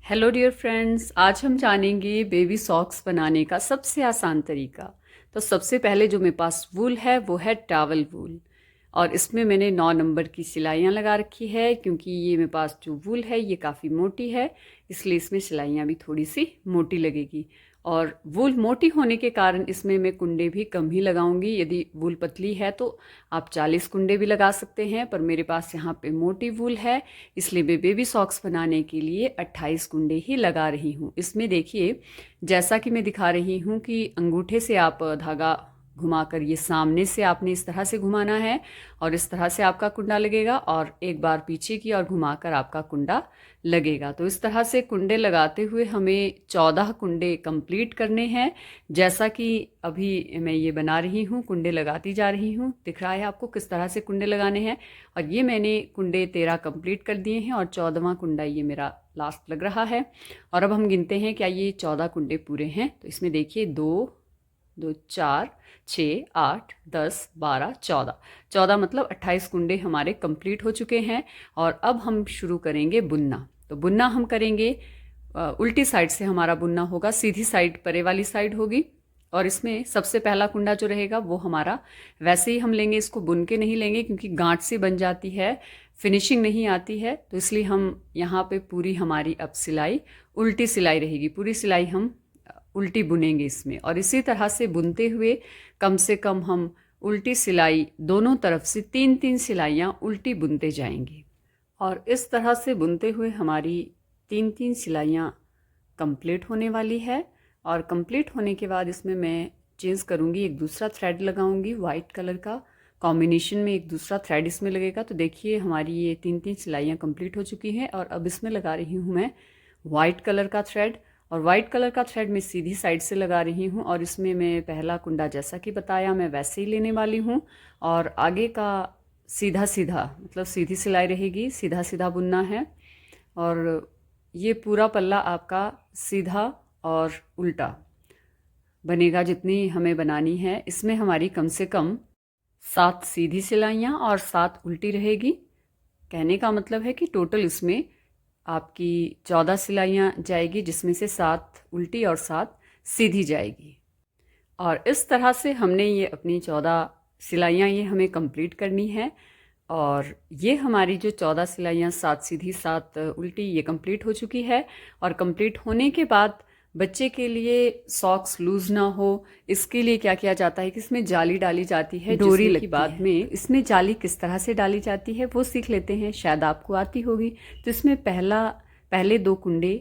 Hello dear friends, आज हम जानेंगे बेबी सॉक्स बनाने का सबसे आसान तरीका। तो सबसे पहले जो मेरे पास वूल है वो है टॉवल वूल, और इसमें मैंने 9 नंबर की सिलाइयाँ लगा रखी है क्योंकि ये मेरे पास जो वूल है ये काफ़ी मोटी है, इसलिए इसमें सिलाइयाँ भी थोड़ी सी मोटी लगेगी। और वूल मोटी होने के कारण इसमें मैं कुंडे भी कम ही लगाऊंगी। यदि वूल पतली है तो आप 40 कुंडे भी लगा सकते हैं, पर मेरे पास यहाँ पे मोटी वूल है इसलिए मैं बेबी सॉक्स बनाने के लिए 28 कुंडे ही लगा रही हूँ। इसमें देखिए, जैसा कि मैं दिखा रही हूँ कि अंगूठे से आप धागा घुमाकर ये सामने से आपने इस तरह से घुमाना है और इस तरह से आपका कुंडा लगेगा, और एक बार पीछे की ओर घुमाकर आपका कुंडा लगेगा। तो इस तरह से कुंडे लगाते हुए हमें 14 कुंडे कंप्लीट करने हैं। जैसा कि अभी मैं ये बना रही हूँ, कुंडे लगाती जा रही हूँ, दिख रहा है आपको किस तरह से कुंडे लगाने हैं। और ये मैंने कुंडे 13 कंप्लीट कर दिए हैं और 14वां कुंडा ये मेरा लास्ट लग रहा है। और अब हम गिनते हैं क्या ये 14 कुंडे पूरे हैं। तो इसमें देखिए 2 2 4 6 8 10 12 14, 14 मतलब 28 कुंडे हमारे कंप्लीट हो चुके हैं। और अब हम शुरू करेंगे बुनना। तो बुनना हम करेंगे उल्टी साइड से, हमारा बुनना होगा सीधी साइड, परे वाली साइड होगी। और इसमें सबसे पहला कुंडा जो रहेगा वो हमारा वैसे ही हम लेंगे, इसको बुन के नहीं लेंगे क्योंकि गांठ सी बन जाती है, फिनिशिंग नहीं आती है। तो इसलिए हम यहाँ पे पूरी हमारी अब सिलाई उल्टी सिलाई रहेगी, पूरी सिलाई हम उल्टी बुनेंगे इसमें। और इसी तरह से बुनते हुए कम से कम हम उल्टी सिलाई दोनों तरफ से 3-3 सिलाइयाँ उल्टी बुनते जाएंगे। और इस तरह से बुनते हुए हमारी 3-3 सिलाइयाँ कंप्लीट होने वाली है। और कंप्लीट होने के बाद इसमें मैं चेंज करूँगी, एक दूसरा थ्रेड लगाऊंगी वाइट कलर का, कॉम्बिनेशन में एक दूसरा थ्रेड इसमें लगेगा। तो देखिए हमारी ये 3-3 सिलाइयाँ कंप्लीट हो चुकी हैं। और अब इसमें लगा रही हूँ मैं वाइट कलर का थ्रेड, और वाइट कलर का थ्रेड मैं सीधी साइड से लगा रही हूँ। और इसमें मैं पहला कुंडा जैसा कि बताया मैं वैसे ही लेने वाली हूँ, और आगे का सीधा सीधा मतलब सीधी सिलाई रहेगी, सीधा सीधा बुनना है। और ये पूरा पल्ला आपका सीधा और उल्टा बनेगा जितनी हमें बनानी है। इसमें हमारी कम से कम 7 सीधी सिलाइयाँ और 7 उल्टी रहेगी। कहने का मतलब है कि टोटल इसमें आपकी 14 सिलाइयाँ जाएगी, जिसमें से 7 उल्टी और 7 सीधी जाएगी। और इस तरह से हमने ये अपनी 14 सिलाइयाँ ये हमें कंप्लीट करनी है। और ये हमारी जो 14 सिलाइयाँ, 7 सीधी 7 उल्टी, ये कंप्लीट हो चुकी है। और कंप्लीट होने के बाद बच्चे के लिए सॉक्स लूज ना हो, इसके लिए क्या किया जाता है कि इसमें जाली डाली जाती है, डोरी लगती है। बाद में इसमें जाली किस तरह से डाली जाती है वो सीख लेते हैं, शायद आपको आती होगी। तो इसमें पहले 2 कुंडे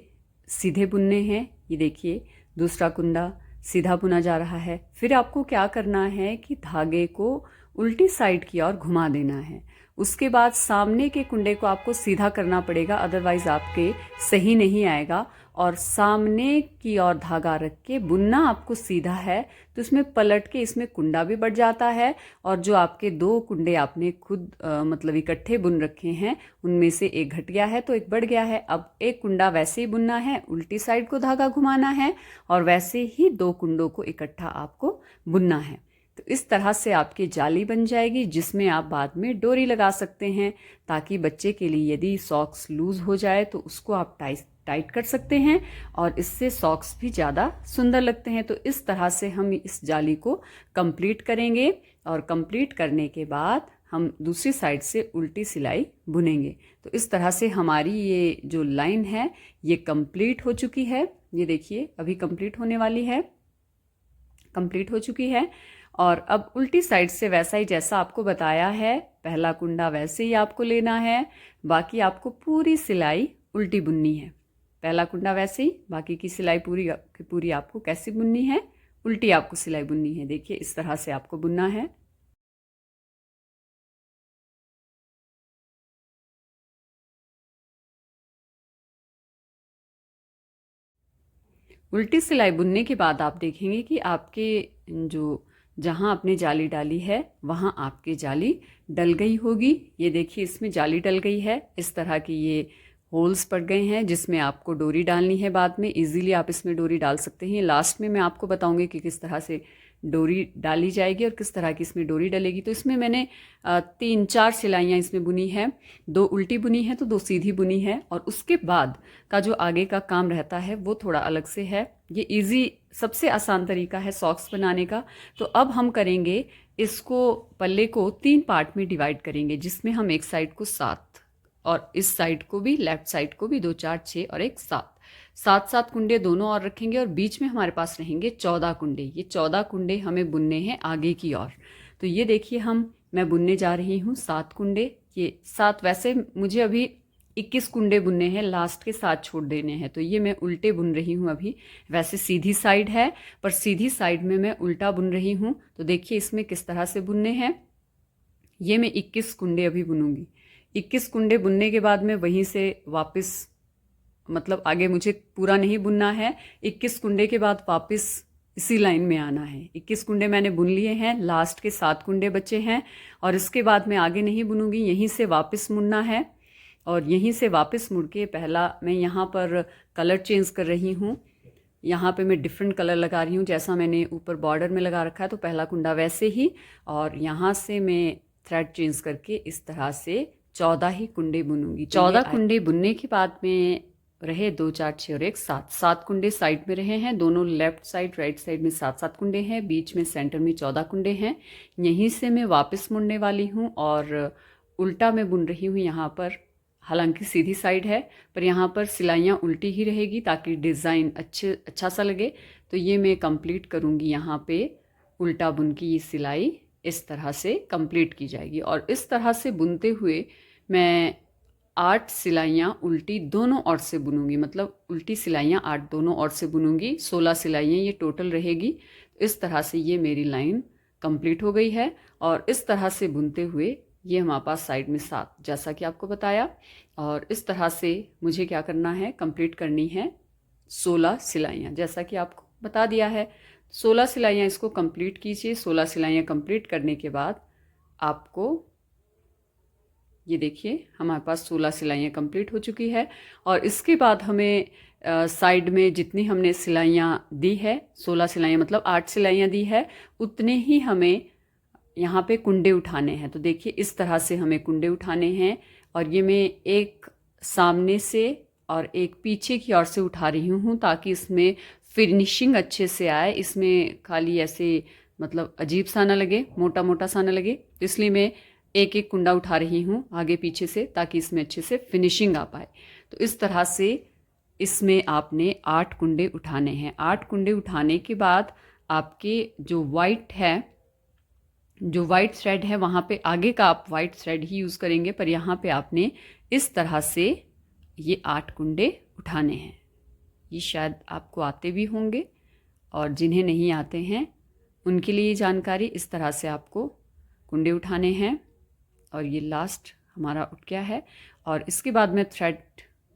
सीधे बुनने हैं, ये देखिए दूसरा कुंडा सीधा बुना जा रहा है। फिर आपको क्या करना है कि धागे को उल्टी साइड की ओर घुमा देना है। उसके बाद सामने के कुंडे को आपको सीधा करना पड़ेगा, अदरवाइज आपके सही नहीं आएगा। और सामने की ओर धागा रख के बुनना आपको सीधा है, तो इसमें पलट के इसमें कुंडा भी बढ़ जाता है। और जो आपके 2 कुंडे आपने खुद मतलब इकट्ठे बुन रखे हैं, उनमें से एक घट गया है तो एक बढ़ गया है। अब एक कुंडा वैसे ही बुनना है, उल्टी साइड को धागा घुमाना है, और वैसे ही 2 कुंडों को इकट्ठा आपको बुनना है। तो इस तरह से आपकी जाली बन जाएगी, जिसमें आप बाद में डोरी लगा सकते हैं, ताकि बच्चे के लिए यदि सॉक्स लूज हो जाए तो उसको आप टाइट कर सकते हैं, और इससे सॉक्स भी ज़्यादा सुंदर लगते हैं। तो इस तरह से हम इस जाली को कंप्लीट करेंगे, और कंप्लीट करने के बाद हम दूसरी साइड से उल्टी सिलाई बुनेंगे। तो इस तरह से हमारी ये जो लाइन है ये कंप्लीट हो चुकी है। ये देखिए अभी कंप्लीट होने वाली है, कंप्लीट हो चुकी है। और अब उल्टी साइड से वैसा ही जैसा आपको बताया है, पहला कुंडा वैसे ही आपको लेना है, बाकी आपको पूरी सिलाई उल्टी बुननी है। पहला कुंडा वैसे ही, बाकी की सिलाई पूरी की पूरी आपको कैसी बुननी है, उल्टी आपको सिलाई बुननी है। देखिए इस तरह से आपको बुनना है। उल्टी सिलाई बुनने के बाद आप देखेंगे कि आपके जो जहाँ आपने जाली डाली है वहाँ आपकी जाली डल गई होगी। ये देखिए इसमें जाली डल गई है, इस तरह की ये होल्स पड़ गए हैं जिसमें आपको डोरी डालनी है। बाद में इजीली आप इसमें डोरी डाल सकते हैं। लास्ट में मैं आपको बताऊंगी कि किस तरह से डोरी डाली जाएगी और किस तरह की इसमें डोरी डलेगी। तो इसमें मैंने 3-4 सिलाइयाँ इसमें बुनी है, 2 उल्टी बुनी है तो 2 सीधी बुनी है। और उसके बाद का जो आगे का काम रहता है वो थोड़ा अलग से है। ये इजी सबसे आसान तरीका है सॉक्स बनाने का। तो अब हम करेंगे इसको, पल्ले को 3 पार्ट में डिवाइड करेंगे, जिसमें हम एक साइड को 7 और इस साइड को भी, लेफ्ट साइड को भी 2 4 6 और एक 7 कुंडे दोनों और रखेंगे। और बीच में हमारे पास रहेंगे 14 कुंडे। ये 14 कुंडे हमें बुनने हैं आगे की ओर। तो ये देखिए मैं बुनने जा रही हूँ 7 कुंडे। ये 7, वैसे मुझे अभी 21 कुंडे बुनने हैं, लास्ट के 7 छोड़ देने हैं। तो ये मैं उल्टे बुन रही हूँ अभी। वैसे सीधी साइड है पर सीधी साइड में मैं उल्टा बुन रही हूँ। तो देखिए इसमें किस तरह से बुनने हैं। ये मैं 21 कुंडे अभी बुनूंगी। 21 कुंडे बुनने के बाद में वहीं से वापस, मतलब आगे मुझे पूरा नहीं बुनना है। 21 कुंडे के बाद वापस इसी लाइन में आना है। 21 कुंडे मैंने बुन लिए हैं, लास्ट के 7 कुंडे बचे हैं और इसके बाद मैं आगे नहीं बुनूंगी, यहीं से वापस मुड़ना है। और यहीं से वापस मुड़ के पहला मैं यहाँ पर कलर चेंज कर रही हूँ। यहाँ पे मैं डिफरेंट कलर लगा रही हूँ, जैसा मैंने ऊपर बॉर्डर में लगा रखा है तो पहला कुंडा वैसे ही। और यहाँ से मैं थ्रेड चेंज करके इस तरह से 14 ही कुंडे बुनूंगी। 14 कुंडे बुनने के बाद में रहे 2 4 6 और एक 7 कुंडे साइड में रहे हैं, दोनों लेफ्ट साइड राइट साइड में 7 कुंडे हैं, बीच में सेंटर में 14 कुंडे हैं। यहीं से मैं वापस मुड़ने वाली हूँ और उल्टा मैं बुन रही हूँ यहाँ पर। हालांकि सीधी साइड है पर यहाँ पर सिलाइयाँ उल्टी ही रहेगी ताकि डिज़ाइन अच्छा सा लगे। तो ये मैं कंप्लीट करूँगी, यहाँ पे उल्टा बुन की ये सिलाई इस तरह से कंप्लीट की जाएगी। और इस तरह से बुनते हुए मैं 8 सिलाइयाँ उल्टी दोनों ओर से बुनूंगी, मतलब उल्टी सिलाइयाँ 8 दोनों ओर से बुनूंगी। 16 सिलाइयाँ ये टोटल रहेगी। इस तरह से ये मेरी लाइन कंप्लीट हो गई है। और इस तरह से बुनते हुए ये हमारे पास साइड में 7, जैसा कि आपको बताया। और इस तरह से मुझे क्या करना है, कंप्लीट करनी है 16 सिलाइयाँ, जैसा कि आपको बता दिया है। 16 सिलाइयाँ इसको कंप्लीट कीजिए। 16 सिलाइयाँ कंप्लीट करने के बाद आपको ये देखिए हमारे पास 16 सिलाइयाँ कंप्लीट हो चुकी है। और इसके बाद हमें साइड में जितनी हमने सिलाइयाँ दी है, 16 सिलाइयाँ मतलब 8 सिलाइयाँ दी है, उतने ही हमें यहाँ पे कुंडे उठाने हैं। तो देखिए इस तरह से हमें कुंडे उठाने हैं। और ये मैं एक सामने से और एक पीछे की ओर से उठा रही हूँ ताकि इसमें फिनिशिंग अच्छे से आए। इसमें खाली ऐसे मतलब अजीब सा ना लगे, मोटा मोटा सा ना लगे। तो इसलिए मैं एक एक कुंडा उठा रही हूँ आगे पीछे से ताकि इसमें अच्छे से फिनिशिंग आ पाए। तो इस तरह से इसमें आपने 8 कुंडे उठाने हैं। 8 कुंडे उठाने के बाद आपके जो वाइट थ्रेड है वहाँ पे आगे का आप वाइट थ्रेड ही यूज़ करेंगे, पर यहाँ पे आपने इस तरह से ये 8 कुंडे उठाने हैं। ये शायद आपको आते भी होंगे और जिन्हें नहीं आते हैं उनके लिए जानकारी। इस तरह से आपको कुंडे उठाने हैं। और ये लास्ट हमारा उठ गया है। और इसके बाद मैं थ्रेड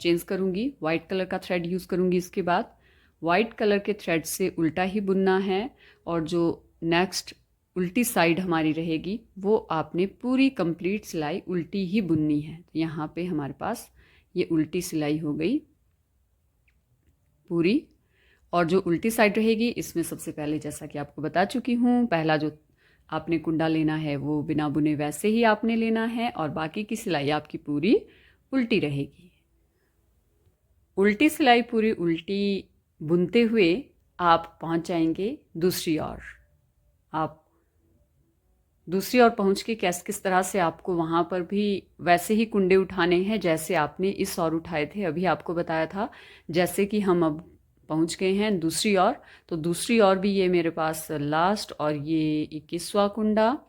चेंज करूँगी, वाइट कलर का थ्रेड यूज़ करूँगी। इसके बाद वाइट कलर के थ्रेड से उल्टा ही बुनना है। और जो नेक्स्ट उल्टी साइड हमारी रहेगी वो आपने पूरी कंप्लीट सिलाई उल्टी ही बुननी है। तो यहाँ पे हमारे पास ये उल्टी सिलाई हो गई पूरी। और जो उल्टी साइड रहेगी इसमें सबसे पहले, जैसा कि आपको बता चुकी हूँ, पहला जो आपने कुंडा लेना है वो बिना बुने वैसे ही आपने लेना है और बाकी की सिलाई आपकी पूरी उल्टी रहेगी। उल्टी सिलाई पूरी उल्टी बुनते हुए आप पहुंच जाएंगे दूसरी ओर। आप दूसरी ओर पहुंच के किस तरह से आपको वहाँ पर भी वैसे ही कुंडे उठाने हैं जैसे आपने इस ओर उठाए थे। अभी आपको बताया था। जैसे कि हम अब पहुंच गए हैं दूसरी ओर। तो दूसरी ओर भी ये मेरे पास लास्ट और ये 21वां कुंडा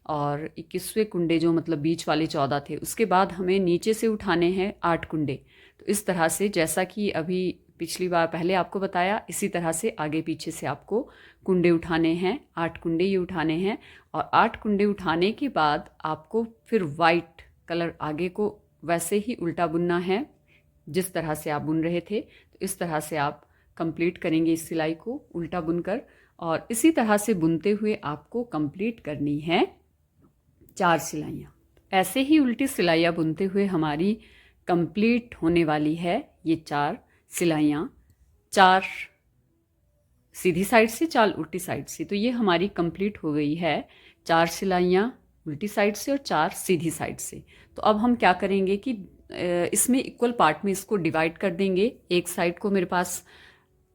और 21वें कुंडे जो मतलब बीच वाले 14 थे, उसके बाद हमें नीचे से उठाने हैं 8 कुंडे। तो इस तरह से, जैसा कि अभी पिछली बार पहले आपको बताया, इसी तरह से आगे पीछे से आपको कुंडे उठाने हैं। 8 कुंडे ये उठाने हैं। और 8 कुंडे उठाने के बाद आपको फिर वाइट कलर आगे को वैसे ही उल्टा बुनना है जिस तरह से आप बुन रहे थे। तो इस तरह से आप कंप्लीट करेंगे इस सिलाई को उल्टा बुनकर। और इसी तरह से बुनते हुए आपको कंप्लीट करनी है 4 सिलाइयाँ। ऐसे ही उल्टी सिलाइयाँ बुनते हुए हमारी कंप्लीट होने वाली है ये 4 सिलाइयाँ, 4 सीधी साइड से 4 उल्टी साइड से। तो ये हमारी कंप्लीट हो गई है, 4 सिलाइयाँ उल्टी साइड से और 4 सीधी साइड से। तो अब हम क्या करेंगे कि इसमें इक्वल पार्ट में इसको डिवाइड कर देंगे। एक साइड को मेरे पास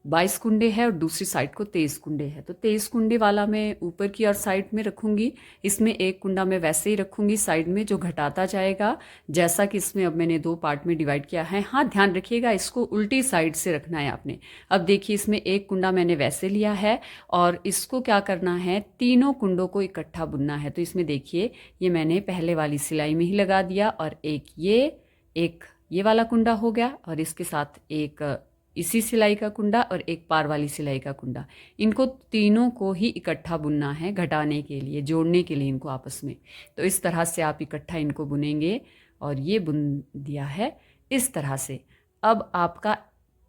22 कुंडे है और दूसरी साइड को 23 कुंडे है। तो 23 कुंडे वाला मैं ऊपर की और साइड में रखूंगी। इसमें एक कुंडा मैं वैसे ही रखूंगी साइड में, जो घटाता जाएगा, जैसा कि इसमें अब मैंने 2 पार्ट में डिवाइड किया है। हाँ, ध्यान रखिएगा, इसको उल्टी साइड से रखना है आपने। अब देखिए, इसमें एक कुंडा मैंने वैसे लिया है और इसको क्या करना है, तीनों कुंडों को इकट्ठा बुनना है। तो इसमें देखिए, ये मैंने पहले वाली सिलाई में ही लगा दिया और एक ये वाला कुंडा हो गया और इसके साथ एक इसी सिलाई का कुंडा और एक पार वाली सिलाई का कुंडा। इनको तीनों को ही इकट्ठा बुनना है, घटाने के लिए, जोड़ने के लिए इनको आपस में। तो इस तरह से आप इकट्ठा इनको बुनेंगे और ये बुन दिया है इस तरह से। अब आपका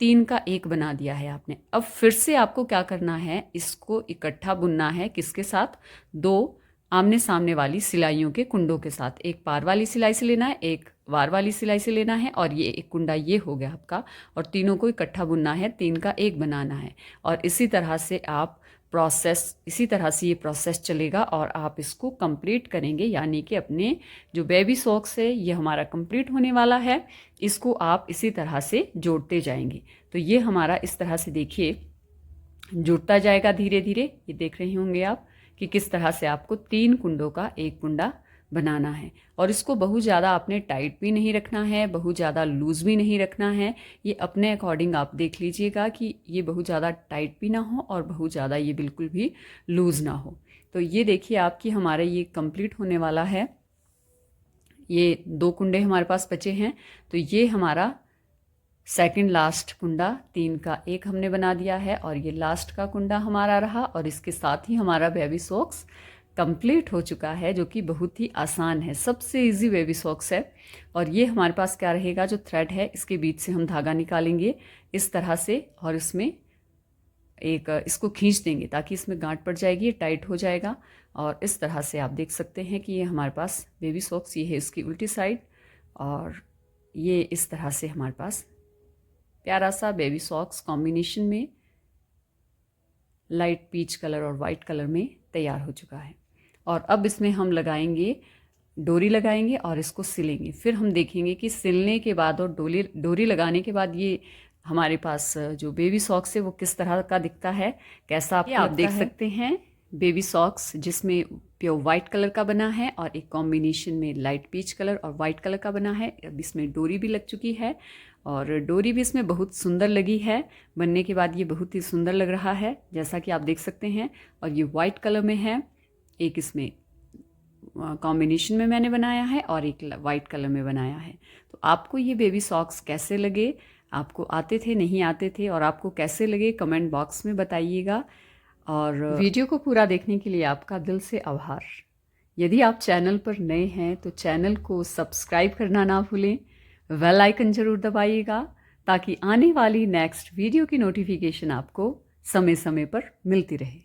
3 का 1 बना दिया है आपने। अब फिर से आपको क्या करना है, इसको इकट्ठा बुनना है किसके साथ, 2 आमने सामने वाली सिलाइयों के कुंडों के साथ। एक पार वाली सिलाई से लेना है, एक वार वाली सिलाई से लेना है और ये एक कुंडा ये हो गया आपका, और तीनों को इकट्ठा बुनना है, 3 का 1 बनाना है। और इसी तरह से आप इसी तरह से ये प्रोसेस चलेगा और आप इसको कंप्लीट करेंगे। यानी कि अपने जो बेबी सॉक्स है ये हमारा कंप्लीट होने वाला है, इसको आप इसी तरह से जोड़ते जाएंगे। तो ये हमारा इस तरह से देखिए जुड़ता जाएगा धीरे धीरे। ये देख रहे होंगे आप कि किस तरह से आपको 3 कुंडों का 1 कुंडा बनाना है। और इसको बहुत ज़्यादा आपने टाइट भी नहीं रखना है, बहुत ज़्यादा लूज़ भी नहीं रखना है। ये अपने अकॉर्डिंग आप देख लीजिएगा कि ये बहुत ज़्यादा टाइट भी ना हो और बहुत ज़्यादा ये बिल्कुल भी लूज़ ना हो। तो ये देखिए आपकी हमारा ये कंप्लीट होने वाला है। ये 2 कुंडे हमारे पास बचे हैं, तो ये हमारा सेकंड लास्ट कुंडा, 3 का 1 हमने बना दिया है और ये लास्ट का कुंडा हमारा रहा। और इसके साथ ही हमारा बेबी सॉक्स कंप्लीट हो चुका है, जो कि बहुत ही आसान है, सबसे इजी बेबी सॉक्स है। और ये हमारे पास क्या रहेगा, जो थ्रेड है इसके बीच से हम धागा निकालेंगे इस तरह से और इसमें इसको खींच देंगे ताकि इसमें गांठ पड़ जाएगी, ये टाइट हो जाएगा। और इस तरह से आप देख सकते हैं कि ये हमारे पास बेबी सॉक्स, ये है इसकी उल्टी साइड और ये इस तरह से हमारे पास प्यारा सा बेबी सॉक्स कॉम्बिनेशन में लाइट पीच कलर और वाइट कलर में तैयार हो चुका है। और अब इसमें हम लगाएंगे, डोरी लगाएंगे और इसको सिलेंगे। फिर हम देखेंगे कि सिलने के बाद और डोरी लगाने के बाद ये हमारे पास जो बेबी सॉक्स है वो किस तरह का दिखता है, कैसा आप देख सकते हैं। बेबी सॉक्स जिसमें प्योर वाइट कलर का बना है और एक कॉम्बिनेशन में लाइट पीच कलर और वाइट कलर का बना है। अब इसमें डोरी भी लग चुकी है और डोरी भी इसमें बहुत सुंदर लगी है। बनने के बाद ये बहुत ही सुंदर लग रहा है, जैसा कि आप देख सकते हैं। और ये वाइट कलर में है, एक इसमें कॉम्बिनेशन में मैंने बनाया है और एक वाइट कलर में बनाया है। तो आपको ये बेबी सॉक्स कैसे लगे, आपको आते थे, नहीं आते थे, और आपको कैसे लगे, कमेंट बॉक्स में बताइएगा। और वीडियो को पूरा देखने के लिए आपका दिल से आभार। यदि आप चैनल पर नए हैं तो चैनल को सब्सक्राइब करना ना भूलें, बेल आइकन जरूर दबाइएगा ताकि आने वाली नेक्स्ट वीडियो की नोटिफिकेशन आपको समय समय पर मिलती रहे।